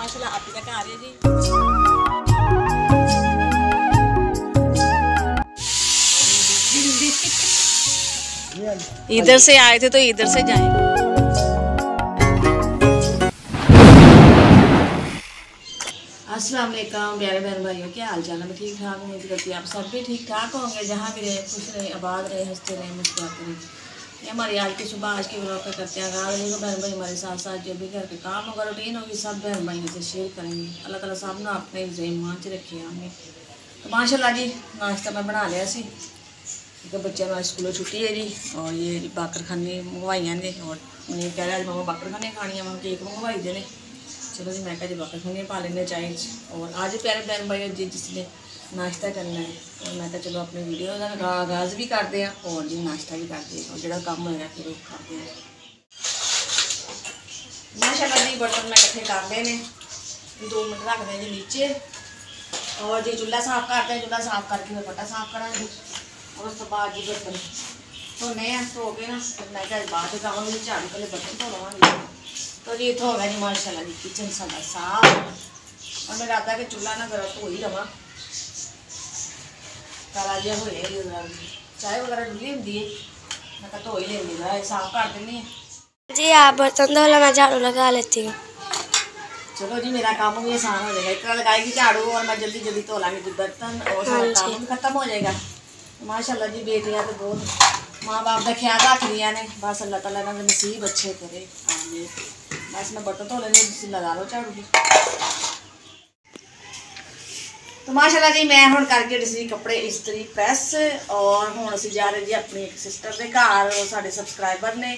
माशाल्लाह आप तक आ रही है जी। इधर से आए थे तो इधर से जाएं। अस्सलाम वालेकुम प्यारे बहन भाइयों, क्या हाल चाल है? मैं ठीक ठाक उम्मीद करती हूँ आप सब भी ठीक ठाक होंगे। जहाँ भी रहे खुश रहे, आबाद रहे, हंसते रहे, मुस्कुराते रहे। ये हमारी आज की सुबह आज के ब्लॉग का करते हैं आगाज़। देखो बहन भाई हमारे साथ साथ जो भी घर के काम होगा, रूटीन होगी, सब बहन भाइयों से शेयर करेंगे। अल्लाह ताला सब ना अपने ईमान च रखे हमें। तो माशाल्लाह जी नाश्ता मैं बना लिया सी क्योंकि बच्चों में स्कूलों छुट्टी है जी। और ये बाकर खाने मंगवाइया ने और उन्हें कह रहा है मम्मा बाकर खाने खानिया, मैं केक मंगवाई देने। चलो जी मैं कहा बाकर खाने पा लेने चाय। और आज प्यारे बहन भाई जी जिसने नाश्ता करना है और मैं कहा चलो अपनी वीडियो का आगाज़ भी करते हैं और जी नाश्ता भी करते हैं और जो काम होगा फिर वो करते हैं। माशाल्लाह जी बर्तन मैं इकट्ठे कर लेने 2 मिनट रख दें जी नीचे और जी चूल्हा साफ करते हैं। चूल्हा साफ करके मैं बट्टा साफ करा और उस तो बाद जी बर्तन धोने धो के ना फिर मैं क्या बाद जाऊँगी झाड़ू पहले बर्तन धो लवांगी। तो जी इतना हो गया जी माशाल्लाह जी किचन सारा साफ। और मैं रात के चूल्हा ना जरा धो ही लवा काला जिहा हो चाय वगैरह डुली होंगी है मैं धो ही लेंगी जरा साफ कर देनी है जी। आप बर्तन धो लो, मैं झाड़ू लगा लेती हूँ। चलो जी मेरा काम भी आसान हो जाएगा। एक लगाएगी झाड़ू और मैं जल्दी जल्दी धो लाँगी बर्तन और सारा काम भी खत्म हो जाएगा। माशाल्लाह जी बेटियां तो बहुत माँ बाप का ख्याल रख दिया ने। बस अल्लाह ताला इन्होंने नसीब अच्छे करे। बस मैं बर्तन धो लेनी तुम लगा लो झाड़ू भी। तो माशाल्लाह जी मैं हुण करके सी कपड़े इस्त्री प्रैस और हुण असीं जा रहे जी अपनी एक सिस्टर के घर। साडे सबसक्राइबर ने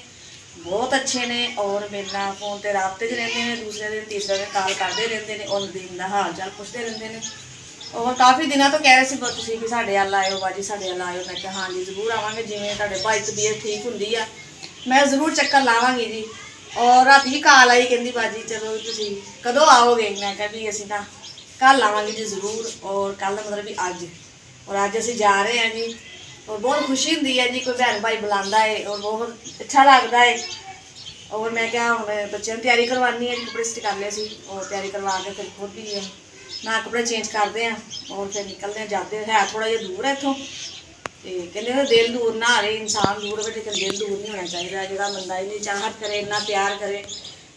बहुत अच्छे ने और मेरे नाल फोन ते राबते च रहते हैं। दूसरे दिन तीसरे दिन कॉल करते रहते हैं और दिन का हाल चाल पुछते रहते हैं। और काफ़ी दिनों तो कह रहे थे तुसीं भी साडे अल आयो बाजी साडे अल आयो। मैं कहा हाँ जी जरूर आवांगे जिवें तुहाडे भाई तबीयत ठीक हुंदी आ मैं ज़रूर चक्कर लावांगी जी। और राती भी कॉल आई कहंदी बाजी चलो तुसीं कदों आओगे? मैं कहा भी असीं तां कल आवांगे जी ज़रूर। और कल मतलब भी अज और अज असीं जा रहे हैं जी। और बहुत खुशी होंदी है जी कोई बहन भाई बुलांदा है और बहुत अच्छा लगता है। और मैं क्या हुण बच्चों की तैयारी करवानी है जी। कपड़े स्टिच कर लिया सी और तैयारी करवा के फिर खुद भी ना कपड़े चेंज करते हैं और फिर निकलते हैं जाते हैं। थोड़ा जिहा दूर है इत्थों तो कहते दिल दूर ना रहे इंसान दूर हो लेकिन दिल दूर नहीं होना चाहिए। जो बंदा इन्नी चाहत करे इन्ना प्यार करे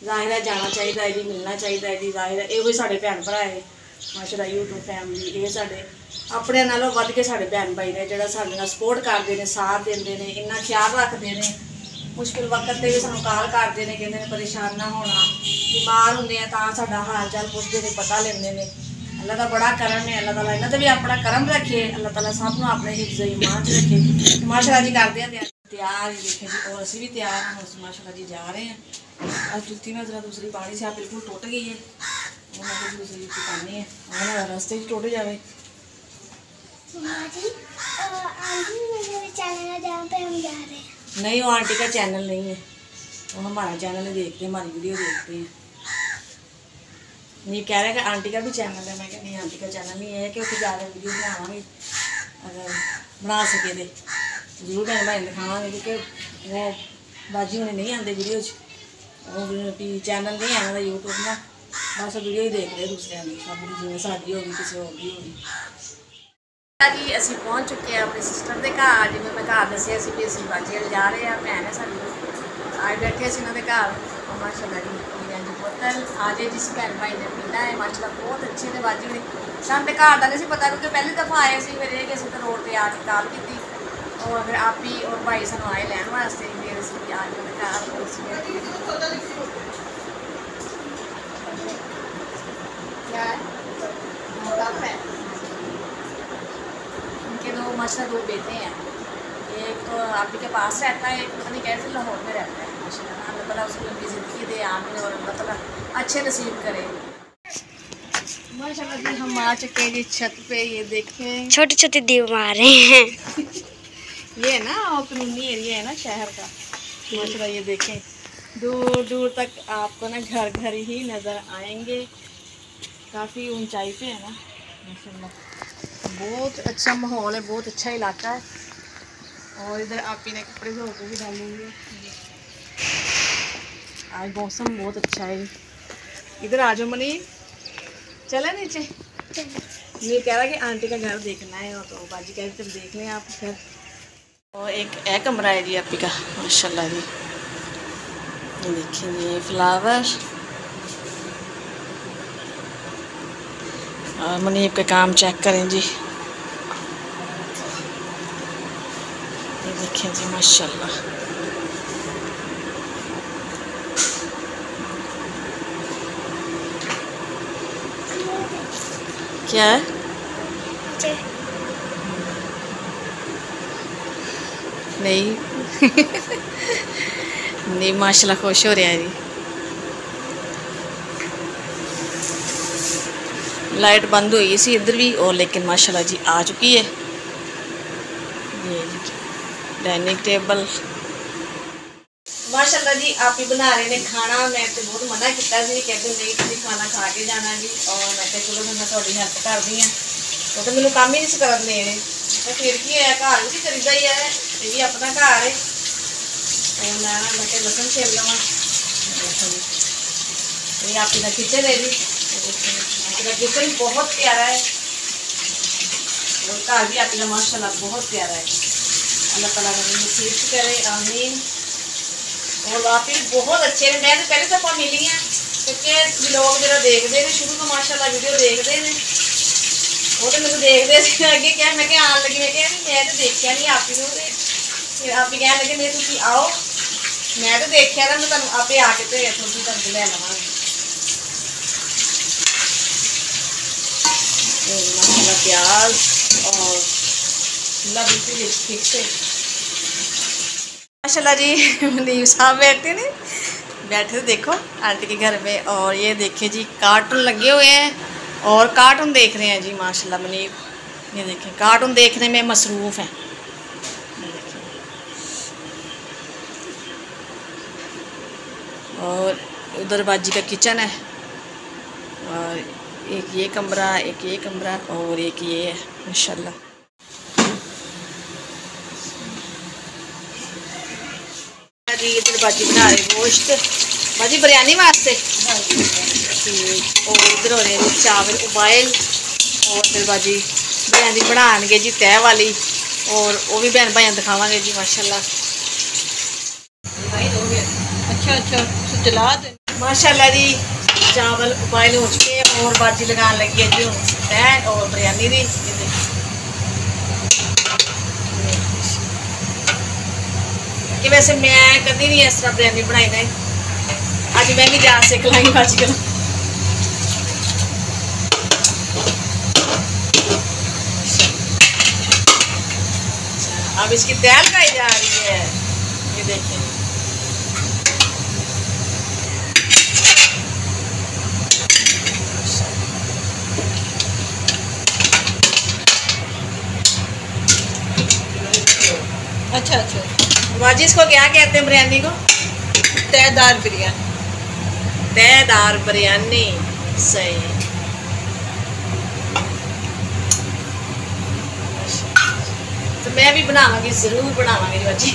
जाहिर है जाना चाहिए जी मिलना चाहिए जी। जाहिर है यो साढ़े भैन भरा है माशाल्लाह यूट्यूब फैमिली ये साढ़े अपने नालों वध के साढ़े भैन भाई ने जो साढ़े नाल सपोर्ट करते हैं साथ देंगे ने इन्ना ख्याल रखते हैं। मुश्किल वक्त से भी सानू कॉल करते हैं कहते हैं परेशान ना होना बीमार होंगे तो साडा हाल चाल पुछते हैं पता लेंदे ने। अल्लाह का बड़ा करम है। अल्लाह ताला इन्हां ते भी अपना करम रखे। अल्लाह ताला सब नूं अपने हिफ्ज़ ईमान च रखे। माशाल्लाह जी करते हैं तैयार देखें जी और असीं भी तैयार हैं। माशाल्लाह जी जा रहे हैं। आज जुत्ती में जरा दूसरी पानी से बिल्कुल टुट गई है और मैं दूसरी जुत्ती पानी है और रास्ते टुट जाए। नहीं वो आंटी का चैनल नहीं है वो हमारा चैनल है देखते हैं हमारी वीडियो देखते हैं। नहीं कह रहे कि आंटी का भी चैनल है। मैं क्या नहीं आंटी का चैनल नहीं है कि उससे ज़्यादा वीडियो बनावांगे अगर बना सके तो जरूर भैन भाई दिखावांगे क्योंकि वो बाजी होने नहीं आते वीडियो वो भी चैनल नहीं है उन्होंने यूट्यूब ना बस वीडियो ही देख रहे दूसरे की सब जिवें साडी होगी किसी होर की होगी। जी असीं पहुँच चुके हैं अपनी सिस्टर के घर। जिवें मैं घर दस्सिया सी भी असीं बाजी जा रहे हैं भैन है साडी आज बैठे असीं उन्होंने घर। माशाल्लाह जी बोतल आज जिस भैन भाई ने पीना है माशाल्लाह बहुत अच्छे ने बाजी ने सानूं ते घर दा नहीं पता क्योंकि पहली दफ़ा आए सी फिर ये कि असीं रोड पर आके कॉल की और फिर आप ही और भाई सानूं आए लैन वास्ते फिर असीं आज उन्होंने घर उनके दो माशाल्लाह 2 बेटे हैं। एक तो आप ही के पास रहता है एक पता नहीं कैसे लाहौर में रहता है। माशाल्लाह अल्लाह ताला उसको लंबी ज़िंदगी दे आमीन और अल्लाह ताला अच्छे नसीब करे। माशाल्लाह जी हम आ चुके हैं जी छत पे। ये देखें छोटे छोटे दीवारें हैं ये ना कानूनी एरिया है ना शहर का। माशाल्लाह ये देखें दूर दूर तक आपको ना घर घर ही नज़र आएंगे। काफ़ी ऊंचाई पे है ना माशाल्लाह बहुत अच्छा माहौल है बहुत अच्छा इलाका है। और इधर आप ही ने कपड़े धो के भी डालेंगे। आज मौसम बहुत अच्छा है। इधर आ जाओ मनी चले नीचे। ये कह रहा है कि आंटी का घर देखना है, और तो बाजी कह रही तुम देख लें आप फिर। और एक कमरा है जी आपी का माशाल्लाह जी। ये देखिए ये फ्लावर और मुनीब के काम चेक करें जी। ये देखें जी माशाल्लाह। क्या है? नहीं नहीं माशाल्लाह खुश हो रहा है जी। लाइट बंद हुई सी इधर भी, और लेकिन माशाल्लाह जी आ चुकी है। ये डाइनिंग टेबल माशाल्लाह जी आप ही बना रहे ने खाना। मैं तो बहुत मना किया जी, कहते नहीं तुम खाना खा के जाना जी, और मैं चलो मैं थोड़ी हेल्प कर दी हाँ, क्योंकि मैंने काम ही नहीं कर दे रहे। तो फिर की है, घर भी करीदा ही है, ये भी अपना घर है। और मैं लसन छेल लवा। ये आप ही का किचन है जी। आपका किचन बहुत प्यारा है, और घर भी आपका माशाल्लाह बहुत प्यारा है। अल्लाह ताला नसीब करे, आमीन। और आप ही बहुत अच्छे हैं। मैं तो पहले तो आप मिली हैं, क्योंकि लोग जो देखते हैं शुरू तो माशाल्लाह वीडियो देखते हैं, वो तो मैं देखते अगे क्या मैं आन लगी, मैं तो देखा नहीं आप ही को। फिर आप ही कह लगे नहीं तुम आओ, मैं तो देखा ना, मैं तुम आपे आके तो थोड़ी तक ले लवांगी। माशाल्लाह प्याज और शिमला मिर्च ठीक से माशाल्लाह जी। मुनीब साहब बैठे थे देखो आंटी के घर में, और ये देखिए जी कार्टून लगे हुए हैं, और कार्टून देख रहे हैं जी माशाल्लाह मुनीब। ये देखें कार्टून देखने में मसरूफ़ हैं। और उधर बाजी का किचन है, और एक ये कमरा, एक ये कमरा, और एक ये है माशाल्लाह। जी इधर बाजी बना रहे गोश्त, बाजी बिरयानी वास्ते। और इधर हो रहे हैं चावल उबाइल, और इधर बाजी बिरयानी बनाएंगे जी तय वाली, और वो भी बहन भाइयों दिखावांगे जी माशाल्लाह। अच्छा चला दे माशाल्लाह जी। चावल उबाइल हो चुके हैं, और बाजी लगाने लगी है जी तय और बिरयानी दी। कि वैसे मैं कभी नहीं इस तरह बिरयानी बनाई नहीं, अज मैं भी जान सीख लाँगी बाजी को। अब इसकी तय लगाई जा रही है, ये देखें। अच्छा बाजी इसको क्या कहते हैं बिरयानी को? तयदार बिरयानी। तयदार बिरयानी सही। तो मैं भी बनावांगी, जरूर बनावांगी बाजी।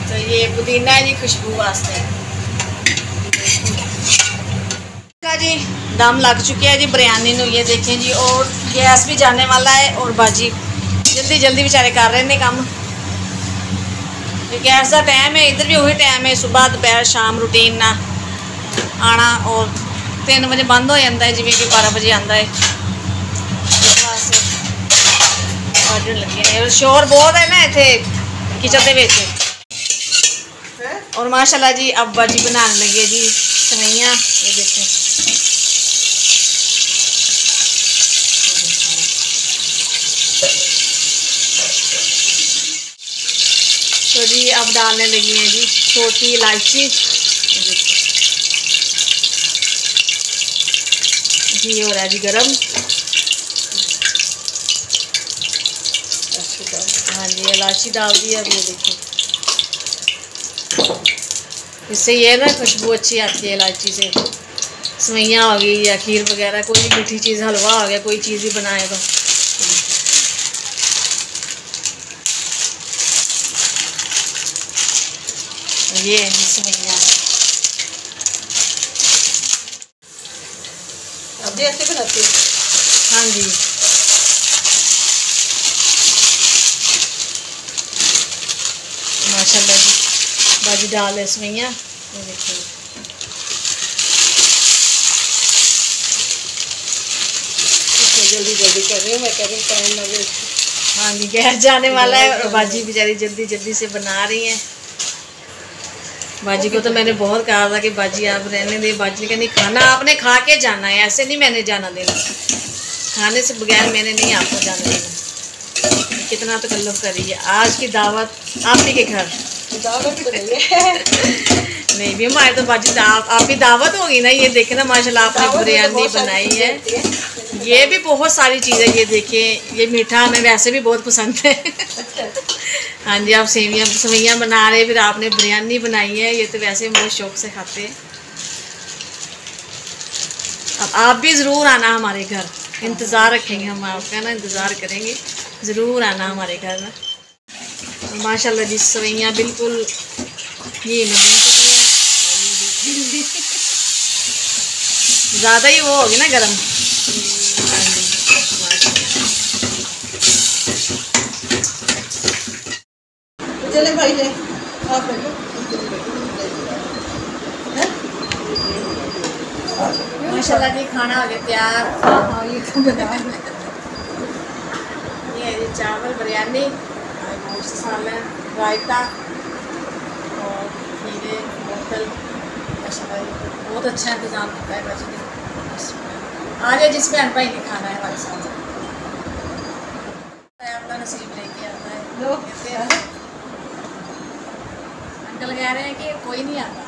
तो ये पुदीना है जी खुशबू वास्ते जी। दम लग चुके हैं जी बिरयानी नु, ये देखें जी। और गैस भी जाने वाला है, और बाजी जल्दी जल्दी बेचारे कर रहे हैं काम। गैस का टाइम है, इधर भी वही टाइम है, सुबह दोपहर शाम रूटीन ना आना, और 3 बजे बंद हो जाता है, जिमें कि 12 बजे आता है। लगे और शोर बहुत है ना इतने किचन के। और माशाल्लाह जी अब बाजी बनाने लगे जी सवैयां, ये देखें। तो जी अब डालने लगी हैं जी छोटी इलायची, जी हो रहा है जी गरम। हाँ जी इलायची डाल दी है, अब ये देखो इससे ये ना खुशबू अच्छी आती है इलायची से। सवैयाँ हो गई या खीर वगैरह, कोई भी मीठी चीज़, हलवा हो गया, कोई चीज़ भी बनाए तो। ये है सवैयाँ। बाजी ऐसे बनाती है। हाँ जी, माशाल्लाह जी। बाजी डाल है इसमें, ये देखिए जल्दी जल्दी कर रही हूँ, मैं कह रही हूँ टाइम लगे। हाँ जी, गैस जाने वाला है और बाजी बेचारी जल्दी जल्दी से बना रही हैं। बाजी को तो मैंने बहुत कहा था कि बाजी आप रहने दे, बाजी ने कहा नहीं खाना आपने खा के जाना है, ऐसे नहीं मैंने जाना देना, खाने से बगैर मैंने नहीं आपको जाना देना। कितना तकल्लुफ़ कर रही है। आज की दावत आप ही के घर, दावत तो नहीं है। नहीं भी हमारे तो बाजी आप ही दावत होगी ना। ये देखे ना माशाल्लाह आपने बिरयानी बनाई है, ये भी बहुत सारी चीज़ है। ये देखिए, ये मीठा हमें वैसे भी बहुत पसंद है। हाँ जी, आप सेवइयाँ बना रहे, फिर आपने बिरयानी बनाई है, ये तो वैसे बहुत शौक से खाते हैं। अब आप भी ज़रूर आना हमारे घर, इंतज़ार रखेंगे हम आपका ना, इंतज़ार करेंगे, ज़रूर आना हमारे घर ना। माशाल्लाह जी, सेवइयाँ बिल्कुल ये बन चुकी है, ज़्यादा ही वो होगी ना गरम। हाँ जी, चले भाई ले आप लो। माशाल्लाह जी, खाना हो गया तैयार। हाँ ये तो बना ये है जी चावल, बिरयानी, गोश्त सालन, रायता और खीरे, बोतल। माशाल्लाह जी, बहुत अच्छा इंतज़ाम किया है बाजी ने। आज है जिस बहन भाई ने खाना है हमारे साथ, अपना नसीब लेके आता है। लो। कहते हैं अंकल कह रहे हैं कि कोई नहीं आता,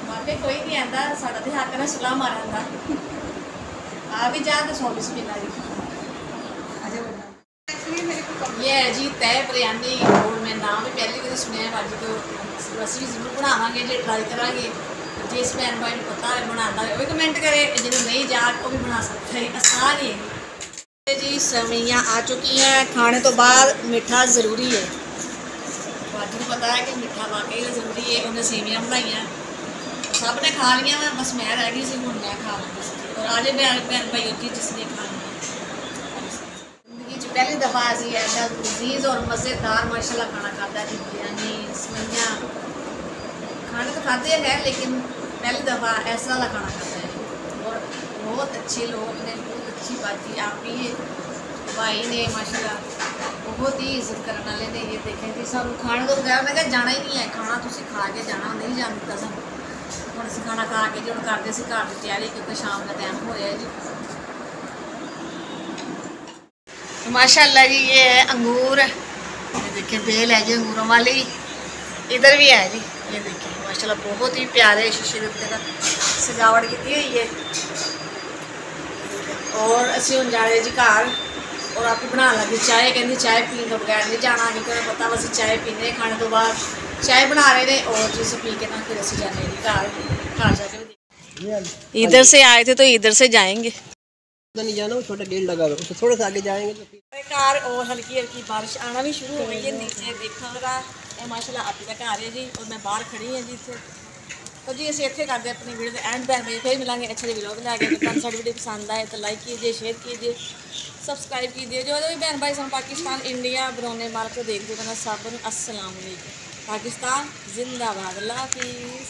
वाकई कोई नहीं आता, साढ़ा तो हक ने सुलह मारा था। आ भी जा तो 100 बिस्मिल्लाह जी। ये है जी तय बिरयानी, और मैं नाम भी पहले कभी सुनिया है बाजी को, ਅਸੀਂ भी जरूर बनावांगे जे ट्राई करांगे। जिस भैन भाई को पता है बनाता है वो कमेंट करे, जिन्हें नहीं जात वो भी बना सकते हैं, आसान ही है जी। सेवइयाँ आ चुकी हैं, खाने तो बाद मीठा ज़रूरी है। बाजी को पता है कि मीठा वाकई ज़रूरी है, उन्हें सेवइयाँ बनाई, सब ने खा लिया, मैं बस मैं रह गई सी, हूँ मैं खा लगी सी। और आज भैन भाई होती जिसने खानी जिंदगी पहली दफ़ा असी ऐसा लजीज और मज़ेदार माशाल्लाह खाना खाता है। बिरयानी, सेवइयाँ खाने तो खाते हैं, लेकिन पहली दफ़ा ऐसा वाला खाना खाता है। और बहुत अच्छे लोग ने, बहुत अच्छी बाजी आप ही भाई ने माशाल्लाह बहुत ही इज्जत करने वाले ने। ये देखें कि सब खाने तो बगैर मैं जाना ही नहीं है, खाना तुम खा के जाना, नहीं जान दिता सानू। हम अस खाना खा के जो करते घर की तैयारी, क्योंकि शाम का टाइम हो रहा है जी। तो माशाल्लाह जी, ये है अंगूर, ये देखिए बेल है जी अंगूरों वाली, इधर भी है जी। ये देखिए माशाल्लाह बहुत ही प्यारे शीशे के उत्ते सजावट की हुई है। और असी हम जा रहे जी घर, और आप बना लगे चाय, कहती चाय पीने तो बगैर नहीं जाना, क्योंकि उन्हें पता बस चाय पीने खाने तो बाद चाय बना रहे हैं, और जिस पी के ना फिर असी जाने जी घर जाके। इधर से आए थे तो इधर से जाएंगे, नहीं जाना, वो छोटा गेट लगा हुआ है, थोड़ा सा आगे जाएंगे तो कार। और हल्की हल्की बारिश आना भी शुरू हो गई है, नीचे देखो जरा माशाल्लाह आप का घर है जी, और मैं बाहर खड़ी हाँ जी इतने। तो जी असं इतने करते अपनी वीडियो के एंड पर फिर मिलेंगे अच्छे से व्लॉग लैके। तो साड़ी वीडियो पसंद आए तो लाइक कीजिए, शेयर कीजिए, सब्सक्राइब कीजिए। जो भी बहन भाई पाकिस्तान, इंडिया, बरौने मार्ग को देखते थे ना, सब अस्सलाम वालेकुम। पाकिस्तान जिंदाबाद, अल्लाह हाफिज़।